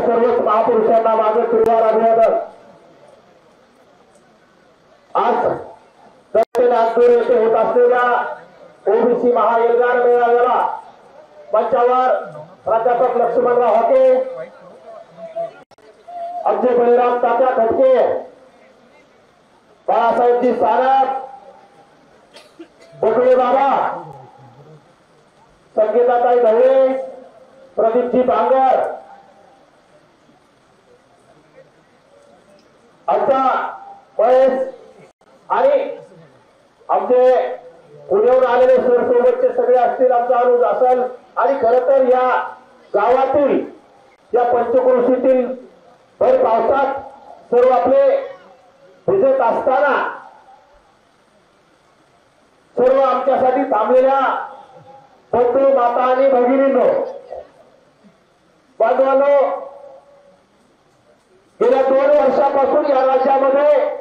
सर्वच महापुरुषांना माझं तुर्वार अभिवादन। आज दक्षिण नागपूर येथे होत असलेल्या ओबीसी महायज्ञान मेळाव्याला मंचावर प्राध्यापक लक्ष्मणराव हाके, आमचे बळीराम तात्या खटके, बाळासाहेबजी सारप, बटुळे बाबा, संगीताताई ढवळे, प्रदीपजी बांगर, आमचा महेश आणि आमचे पुण्याहून आलेले सर सोबतचे सगळे असतील, आमचा अनुज असेल आणि खरं तर या गावातील या पंचक्रोशीतील भर पावसात सर्व आपले भिजत असताना सर्व आमच्यासाठी थांबलेल्या बंधू माता आणि भगिनींनो, बांधवांनो, गेल्या 2 वर्षापासून या राज्यामध्ये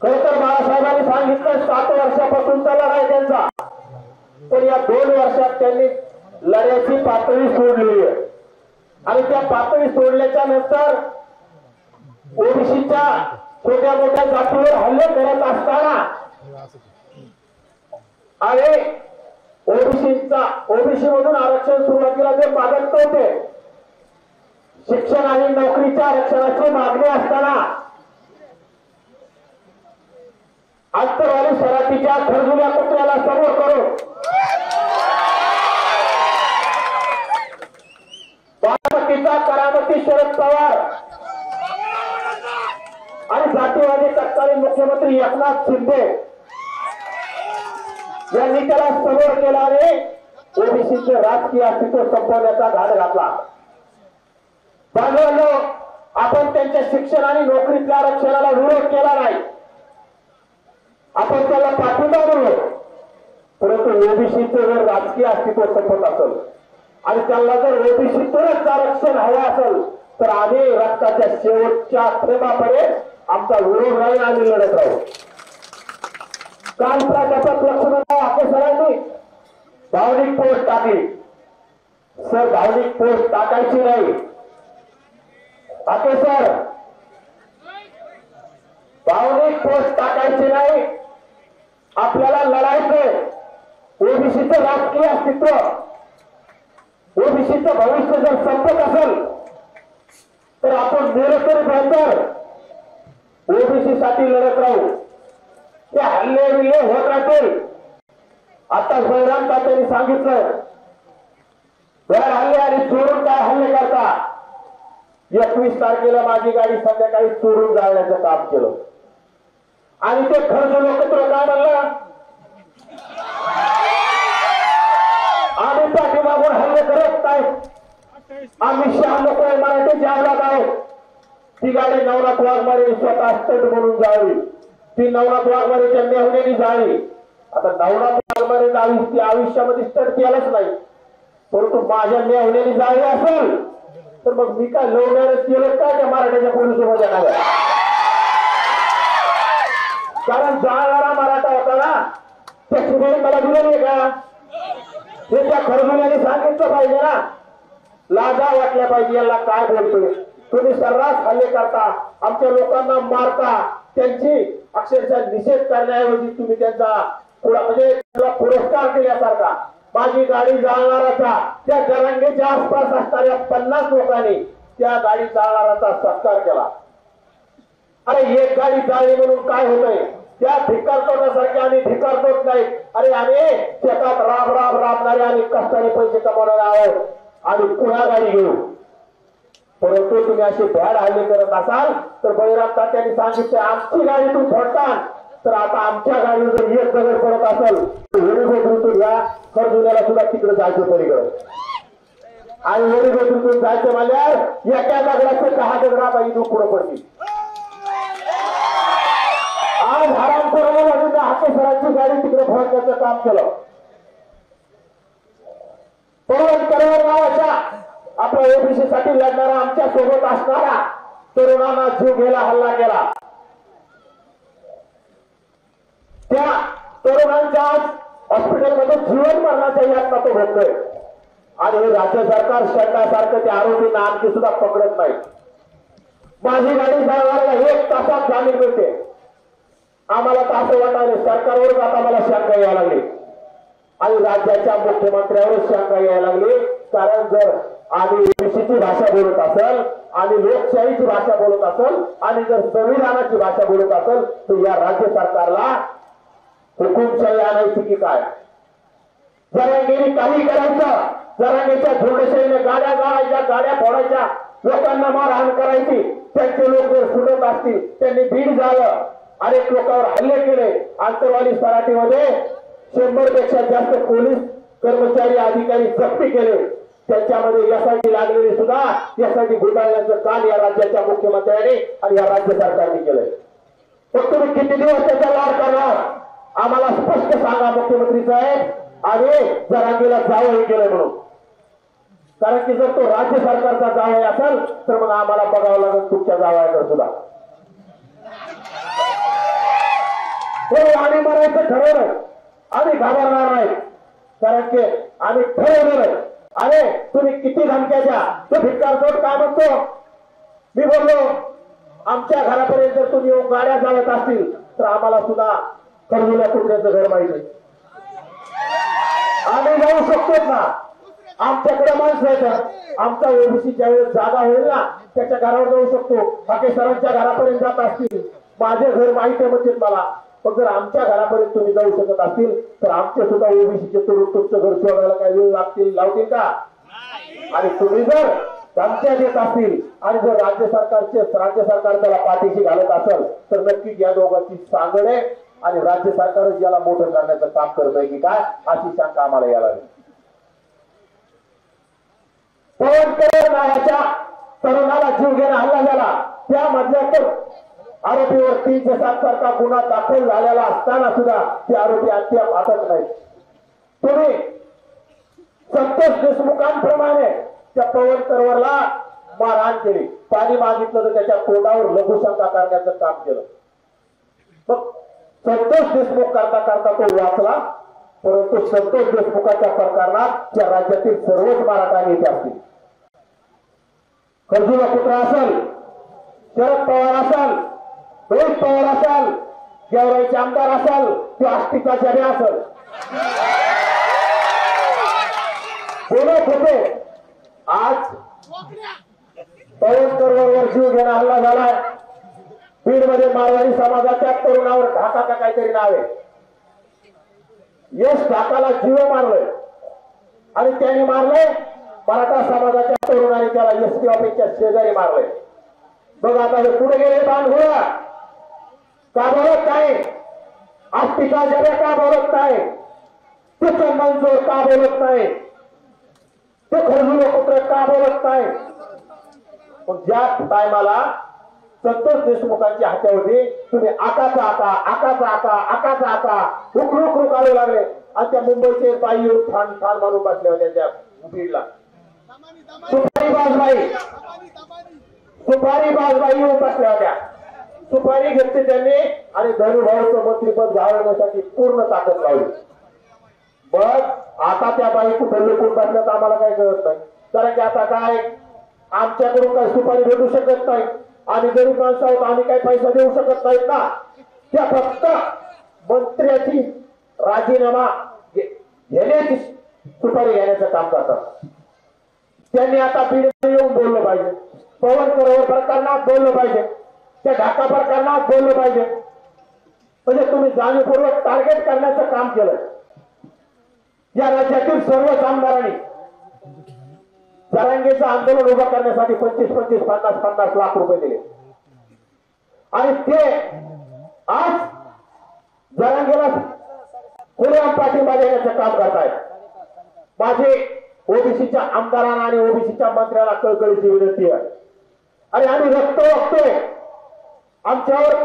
खरं तर बाळासाहेबांनी सांगितलं 7 वर्षापासूनचा लढा आहे त्यांचा, पण या 2 वर्षात त्यांनी लढ्याची पातळी सोडलेली आहे आणि त्या पातळी सोडल्याच्या नंतर ओबीसीच्या छोट्या मोठ्या जातीवर हल्ले करत असताना आणि ओबीसी मधून आरक्षण सुरुवातीला जे मागत होते, शिक्षण आणि नोकरीच्या आरक्षणाची मागणी असताना आंतरवाली सराटीच्या खरजुल्या कुत्र्याला समोर करून बारामतीचा करामती शरद पवार आणि जातीवादी तत्कालीन मुख्यमंत्री एकनाथ शिंदे यांनी त्याला समोर केल्याने ओबीसीचे राजकीय अस्तित्व संपवण्याचा घाट घातला। बांधवांनो, आपण त्यांच्या शिक्षण आणि नोकरीतल्या आरक्षणाला विरोध केला नाही, आपण त्याला पाठिंबा दिलो, परंतु ओबीसीचे जर राजकीय अस्तित्व संपत असेल आणि त्यांना जर ओबीसीतूनच आरक्षण हवं असेल तर आम्ही रक्ताच्या शेवटच्या थेंबापर्यंत आमचा विरोध राहील आणि लढत राहू। काल प्राध्यापक लक्ष्मणराव हाके सरांनी भावनिक पोस्ट टाकली। सर, भावनिक पोस्ट टाकायची नाही। हाके सर, भावनिक पोस्ट टाकायची नाही, आपल्याला लढायचंय। ओबीसीचं राजकीय अस्तित्व, ओबीसीचं भविष्य जर संपत असेल तर आपण निरंतर बेहतर ओबीसी साठी लढत राहू। ते हल्ले विल्ले होत राहतील। आता बळीराम तात्यांनी सांगितलं, भर हल्ले आणि चोरून काय हल्ले करता। 21 तारखेला माझी गाडी संध्याकाळी चोरून जाळण्याचं काम केलं आणि ते खर्च लोक तुला काय म्हणलं, आम्ही पाठीमागून हल्ले करत काय, आम्ही 6 लोक मराठी जावलात आहोत। ती गाडी नवनाथ वाघमारे स्वतः स्टंट म्हणून जाळली, ती नवनाथ वाघमारेच्या मेहुण्याने जाळली। आता नवनाथ वाघमारे जाळी ती आयुष्यामध्ये स्टंट केलाच नाही, परंतु माझ्या मेहुण्याने जाळली असेल तर मग मी काय लव्ह मॅरेज केलं काय त्या मराठ्याच्या पोलिसमध्ये नाही, कारण जाळणारा मराठा होता ना, त्याची वेळ मला दिलेली का, हे त्या खरजुल्याने सांगितलं पाहिजे ना। लाजा वाटल्या पाहिजे, याला काय बोलतोय तुम्ही, सर्रास हल्ले करता, आमच्या लोकांना मारता, त्यांची अक्षरशः निषेध करण्याऐवजी तुम्ही त्यांचा म्हणजे पुरस्कार दिल्यासारखा माझी गाडी जाळणाराचा त्या जरांगेच्या आसपास असणाऱ्या 50 लोकांनी त्या गाडी जाळणाराचा सत्कार केला। अरे एक गाडी जाळली म्हणून काय होतंय, त्या भिकारतोटासारखे आम्ही भिकारतोट नाही। अरे आम्ही शेतात राबणारे आणि कष्टाने पैसे कमवणारे आहोत आणि पुन्हा गाडी घेऊ, परंतु तुम्ही असे भ्याड हल्ले करत असाल तर बळीराम तात्यांनी सांगितलं, आमची गाडी तू फोडताल तर आता आमच्या गाडीवर जर एक दगड पडत असेल तर वडीगोत्रीतून या खरजुल्याला सुद्धा तिकडे जायचं पलीकडे, आणि वडीगोत्रीतून जायचं म्हणल्यावर एका दगडाचे 10 दगडा बाई पुढे पडतील। आज हरामखोराला हाके सरांची गाडी तिकडे फोडण्याचं काम केलं। परवडकरवर नावाच्या आपल्या ओबीसी साठी लढणारा आमच्या सोबत असणारा तरुणांना जीव घ्यायला हल्ला केला। त्या तरुणांच्या हॉस्पिटलमध्ये जीवन मरणाच्या यातना तो भोगतोय। आणि हे राज्य सरकार शेतासारखं ते आरोपींना आणखी सुद्धा पकडत नाही. माझी गाडी चालवायला 1 तासात जामीन मिळते. आम्हाला तर असं वाटायला सरकारवरच आता मला शंका यायला लागली आणि राज्याच्या मुख्यमंत्र्यावर शंका यायला लागली. कारण जर आम्ही ओबीसीची भाषा बोलत असेल आणि लोकशाहीची भाषा बोलत असेल आणि जर संविधानाची भाषा बोलत असेल तर या राज्य सरकारला हुकुमशाही आणायची की काय? जरांगेने काही करायचं, जरांगेच्या झोंडशाहीने गाड्या गाळायच्या, गाड्या फोडायच्या, लोकांना मारहाण करायची. त्यांचे लोक जर सुटत असतील, त्यांनी बीड झालं, अनेक लोकांवर हल्ले केले. आंतरवाली सराटीमध्ये 100 पेक्षा जास्त पोलीस कर्मचारी अधिकारी जप्ती केले. त्याच्यामध्ये यासाठी लागलेले सुद्धा यासाठी घोटाळ्याचं काम या राज्याच्या मुख्यमंत्र्यांनी आणि या राज्य सरकारने केलंय. पण तुम्ही किती दिवस त्याचा लाभ करणार आम्हाला स्पष्ट सांगा मुख्यमंत्री साहेब. आणि जरांगेला जावं केलंय म्हणून, कारण की जर तो राज्य सरकारचा जावई असेल तर मग आम्हाला बघावं लागेल तुमच्या जावयाकडे सुद्धा. आम्ही मरायचं ठरवलं, आम्ही घाबरणार नाही, कारण की आम्ही ठरवलेलं. अरे तुम्ही किती धमक्या द्या, तो भिक्कार जोड काय म्हणतो. मी बोललो आमच्या घरापर्यंत जर तुम्ही गाड्या जाळत असतील तर आम्हाला सुद्धा कर्जुल्या कुत्र्याचं घर माहिती. आम्ही जाऊ शकतो ना, आमच्याकडे माणसं आहेत. आमचा ओबीसी ज्यावेळेस जागा होईल ना त्याच्या घरावर जाऊ शकतो. बाकी सरांच्या घरापर्यंत जात असतील, माझे घर माहिती आहे म्हणजे मला. पण जर आमच्या घरापर्यंत तुम्ही जाऊ शकत असतील तर आमचे सुद्धा ओबीसीचे तरुण तुमचं घर शोधायला काय वेळ लावतील का? आणि तुम्ही जर धमक्या देत असतील आणि जर राज्य सरकार त्याला पाठीशी घालत असेल तर नक्कीच या दोघांची सांगड आहे आणि राज्य सरकारच याला मोठं करण्याचं काम करतोय की काय अशी शंका आम्हाला यायला लागली. पवन करेर नावाच्या तरुणाला जीव घेणं हल्ला झाला, त्यामधल्या तर आरोपीवर 307 सारखा गुन्हा दाखल झालेला असताना सुद्धा ते आरोपी अद्याप अटक नाही. तुम्ही संतोष देशमुखांप्रमाणे त्या पवन करवरला मारहाण केली, पाणी मागितलं तर त्याच्या तोंडावर लघुशंका करण्याचं काम केलं. मग संतोष देशमुख करता करता तो वाचला, परंतु संतोष देशमुखाच्या प्रकरणात त्या राज्यातील सर्वच मराठा नेते असतील, कर्जुला पुत्र असेल, शरद पवार असेल, रोहित पवार असेल, गेवराईचे आमदार असेल किंवा आष्टीचा जबे असेल, बोलत होते. आज पवन करवरवर जीव घेणा हल्ला झालाय. बीड मध्ये मारवाडी समाजाच्या तरुणावर ढाका का काहीतरी नाव आहे, यश ढाकाला जीव मारलंय आणि त्यांनी मारलंय मराठा समाजाच्या तरुणाने त्याला एसटी ऑफिसच्या शेजारी मारलंय. बघ आता हे पुढे गेले बांधगुळा का बोलत नाही, आष्टीचा जबे का बोलत नाही, ते चंदनचोर का बोलत नाही, ते खरजुले पुत्र का बोलत नाही. पण ज्या टायमाला संतोष देशमुखांची हत्या होती तुम्ही आकाचा आका रुक आले लागले आणि त्या मुंबईचे पायी येऊन ठाण मारून बसले होते त्या बीडला. सुपारी बाजबाई येऊन बसल्या होत्या, सुपारी घेतली त्यांनी आणि धनुभाऊचं मंत्रीपद घालवण्यासाठी पूर्ण ताकद लावली. बस आता त्या बाई कुठे लपून बसल्यात आम्हाला काय कळत नाही, कारण की आता काय आमच्याकडून काय सुपारी भेटू शकत नाही, आम्ही गरीब माणसं आहोत, आम्ही काही पैसा देऊ शकत नाहीत ना. त्या फक्त मंत्र्याची राजीनामा घेण्याची सुपारी घेण्याचं काम करतात. त्यांनी आता बीड येऊन बोललं पाहिजे, पवन करवर प्रकरणात बोललं पाहिजे, त्या ढाका प्रकरणात बोललं पाहिजे. म्हणजे तुम्ही जाणीवपूर्वक टार्गेट करण्याचं काम केलं. या राज्यातील सर्वच आमदारांनी जरांगेचं आंदोलन उभं करण्यासाठी 25-25, 50-50 लाख रुपये दिले आणि ते आज जरांगेला खुलेआम पाठिंबा देण्याचं काम करतायत. माझे ओबीसीच्या आमदारांना आणि ओबीसीच्या मंत्र्यांना कळकळीची विनंती आहे. आणि आम्ही रक्त बघतोय, आमच्यावर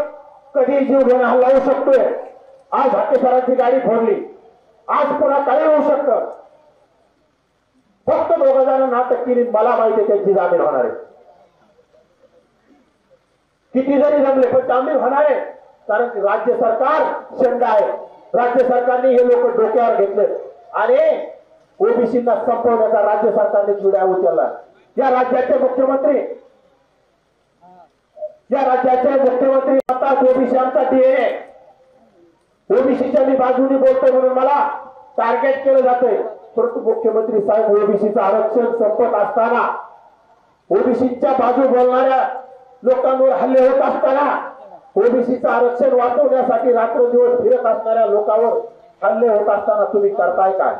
कधी जीव घेणं हल्ला होऊ शकतोय. आज हाकेसरांची गाडी फोडली, आज पुन्हा काही होऊ शकतं. फक्त 2 जण नाटक केली, मला माहिती त्यांची जामीन होणार आहे. किती जरी जमले पण जामीन होणार आहे, कारण की राज्य सरकार शेंडा आहे. राज्य सरकारने हे लोक डोक्यावर घेतले आणि ओबीसींना संपवण्याचा राज्य सरकारने छुड्या उचलला। या राज्याचे मुख्यमंत्री म्हणतात ओबीसी आमचा डीएनए, ओबीसीच्या मी बाजूने बोलतोय म्हणून मला टार्गेट केलं जातंय। परंतु मुख्यमंत्री साहेब ओबीसीचं आरक्षण संपत असताना, ओबीसीच्या बाजू बोलणाऱ्या लोकांवर हल्ले होत असताना, ओबीसीचं आरक्षण वाचवण्यासाठी रात्रदिवस फिरत असणाऱ्या लोकांवर हल्ले होत असताना तुम्ही करताय काय?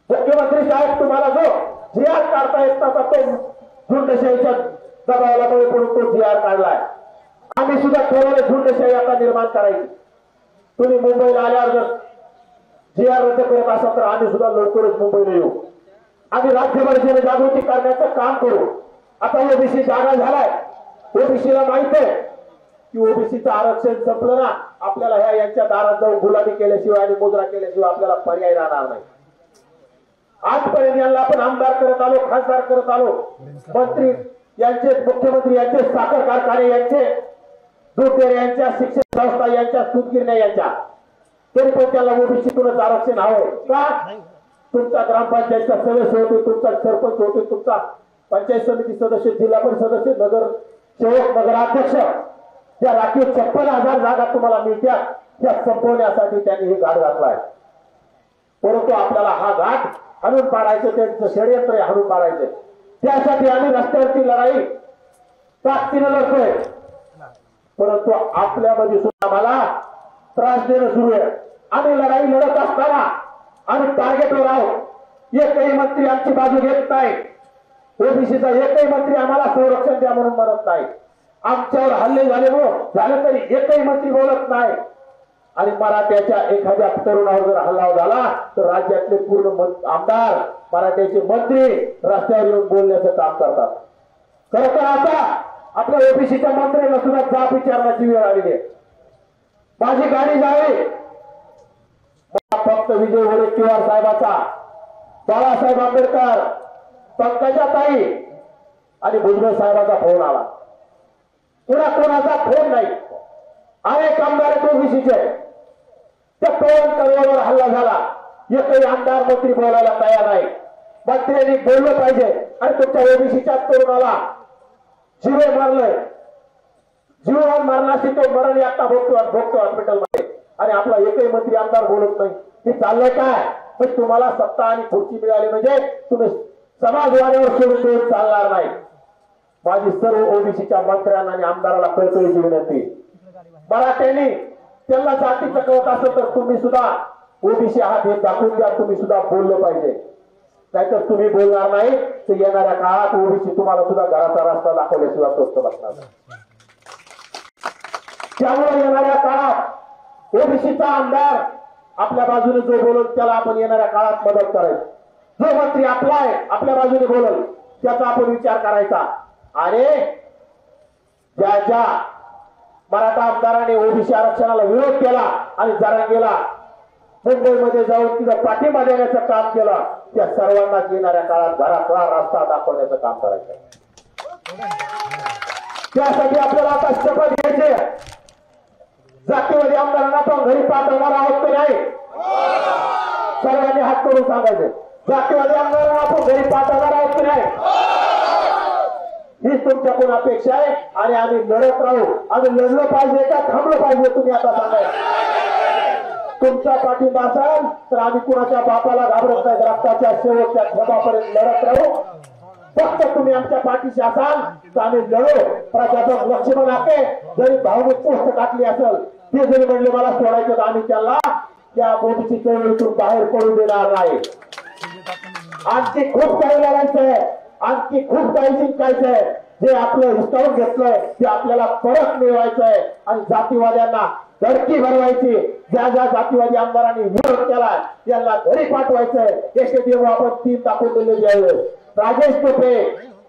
मुख्यमंत्री साहेब तुम्हाला जो जीआर काढता येत नव्हता तो झुंडशाहीच्या दबावाला बळी पडून तो जीआर काढलाय। आम्ही सुद्धा ठरवलं झुंडशाही आता निर्माण करायची। तुम्ही मुंबईला आल्यावर जर जीआर रद्द करत असाल तर आम्ही सुद्धा लवकरच मुंबईला येऊ। आम्ही राज्यभर जनजागृती करण्याचं काम करू। आता ओबीसी जागा झालाय, ओबीसीला माहित आहे की ओबीसीचं आरक्षण संपलं ना, आपल्याला ह्या यांच्या दारात जाऊन गुलामी केल्याशिवाय आणि मुद्रा केल्याशिवाय आपल्याला पर्याय राहणार नाही। आजपर्यंत यांना आपण आमदार करत आलो, खासदार करत आलो, मंत्री यांचे, मुख्यमंत्री यांचे, साखर कारखाने यांचे, दूध यांच्या, शिक्षण संस्था यांच्या, सूतगिरण्या यांच्या, तरी पण त्याला ओबीसीतूनच आरक्षण हवं का? तुमचा ग्रामपंचायतचा सदस्य होते, तुमचा सरपंच होते, तुमचा पंचायत समिती सदस्य, जिल्हा परिषद सदस्य, नगर सेवक, नगराध्यक्ष, या राखीव 56,000 जागा तुम्हाला मिळत्या, त्या संपवण्यासाठी त्यांनी हे घाट घातलाय। परंतु आपल्याला हा घाट हाणून पाडायचं, त्यांचं षडयंत्र हाणून पाडायचं। त्यासाठी आम्ही रस्त्यावरची लढाई ताकदीने लढतोय। परंतु आपल्यामध्ये सुद्धा आम्हाला त्रास देणं सुरू आहे। आम्ही लढाई लढत असताना आम्ही टार्गेटवर आहोत। एकही मंत्री आमची बाजू घेत नाही, ओबीसीचा एकही मंत्री आम्हाला संरक्षण द्या म्हणून म्हणत नाही। आमच्यावर हल्ले झाले तरी एकही मंत्री बोलत नाही। आणि मराठ्याच्या एखाद्या तरुणावर जर हल्ला झाला तर राज्यातले पूर्ण आमदार, मराठ्याचे मंत्री रस्त्यावर येऊन बोलण्याचं काम करतात। खरं तर आता आपल्या ओबीसीच्या मंत्र्यांना सुद्धा जाब विचारण्याची वेळ आलेली आहे। माझी गाडी जावी, फक्त विजय वडेट्टीवार साहेबाचा, बाळासाहेब आंबेडकर, पंकजाताई आणि भुजबळ साहेबाचा फोन आला। कोणाचा फोन नाही। अनेक आमदार ओबीसीचे, त्या पवन कल्याणवर हल्ला झाला, एकही आमदार मंत्री बोलायला तयार नाही। मंत्र्यांनी बोललं पाहिजे। आणि तुमच्या ओबीसीच्या तरुणाला जीवे मारलंय, जीवन मारण्याची तो मरण आता भोगतो हॉस्पिटलमध्ये, आणि आपला एकही मंत्री आमदार बोलत नाही। हे चाललंय काय? पण तुम्हाला सत्ता आणि खुर्ची मिळाली म्हणजे तुम्ही समाजवादावर सोडून देऊन चालणार नाही। माझी सर्व ओबीसीच्या मंत्र्यांना आणि आमदाराला कळकळीची विनंती, मराठ्यांनी त्यांना जातीचं कळत असेल तर तुम्ही सुद्धा ओबीसी आहात हे दाखवून द्या। तुम्ही सुद्धा बोललं पाहिजे, नाहीतर तुम्ही बोलणार नाही तर येणाऱ्या काळात ओबीसी तुम्हाला सुद्धा घराचा रस्ता दाखवल्याशिवाय स्वस्त बसणार नाही। त्यामुळे येणाऱ्या काळात ओबीसीचा आमदार आपल्या बाजूने जो बोलल त्याला आपण येणाऱ्या काळात मदत करायची। जो मंत्री आपल्या बाजूने बोलल त्याचा आपण विचार करायचा। आणि ज्या मराठा आमदाराने ओबीसी आरक्षणाला विरोध केला आणि जरांगेला मुंबईमध्ये जाऊन तिथं पाठिंबा देण्याचं काम केलं, त्या सर्वांना येणाऱ्या काळात घरातला रस्ता दाखवण्याचं काम करायचं। त्यासाठी आपल्याला आता शपथ घ्यायची। जातीवादी आमदारांना पण घरी पाठवणार आहोत की नाही? सर्वांनी हात करून सांगायचे, जातीवादी आमदारांना आपण घरी पाठवणार आहोत की नाही? हीच तुमच्याकडून अपेक्षा आहे। आणि आम्ही लढत राहू। आम्ही लढलं पाहिजे का थांबलं पाहिजे तुम्ही आता सांगायचं। तुमचा पाठिंबा असाल तर आम्ही कुणाच्या बापाला घाबरत नाही, रक्ताच्या शेवटच्या थेंबापर्यंत लढत राहू। फक्त तुम्ही आमच्या पाठीशी असाल तर आम्ही लढू। प्राध्यापक लक्ष्मण आके जरी भावनिक पोस्ट टाकली असेल, ते जरी म्हणले मला सोडायचं तर आम्ही त्याला त्या ओबीसी चळवळीतून बाहेर पडू देणार नाही। आणखी खूप काही लढायचंय, आणखी खूप काही जिंकायचंय। जे आपलं हिसकावून घेतलंय ते आपल्याला परत मिळवायचंय आणि जातीवाद्यांना धडकी भरवायची। ज्या जातीवादी आमदारांनी विरोध केला त्यांना घरी पाठवायचंय। यशे देव आपण 3 दाखवून दिलेले आहे, राजेश टोपे,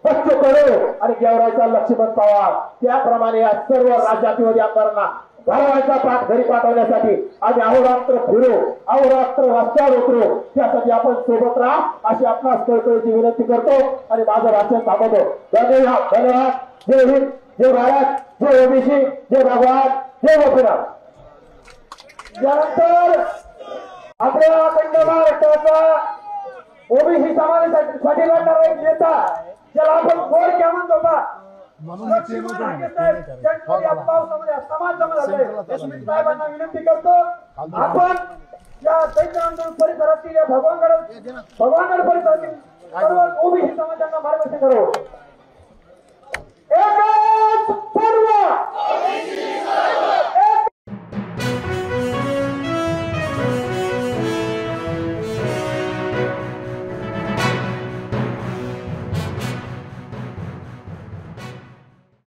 बच्चू कडू आणि गेवराईचा लक्ष्मण पवार। त्याप्रमाणे या सर्व जातीवादी आमदारांना घरवायचा पाठ घरी पाठवण्यासाठी आम्ही अहोरात्र फिरू, अहोरात्र रस्त्यावर उतरू। त्यासाठी आपण सोबत राहा अशी आपणास कळकळीची विनंती करतो आणि माझं भाषण थांबवतो। धन्यवाद, धन्यवाद। जय हिंद, जय भारत, जय ओबीसी, जय भगवान, जय गोपीनाथ। यानंतर आपल्या अखंड महाराष्ट्राचा ओबीसी समाजासाठी लढणारा एक नेता ज्याला आपण गोड क्या म्हणतो का लक्ष्मण हाके साहेब ज्यांच्यावर या पावसामध्ये समाज जमा झालाय देशमुख साहेबांना विनंती करतो आपण या दैत्य आंदोलन परिसरातील या भगवानगड परिसरातील सर्व ओबीसी समाजांना मार्गदर्शन करावं.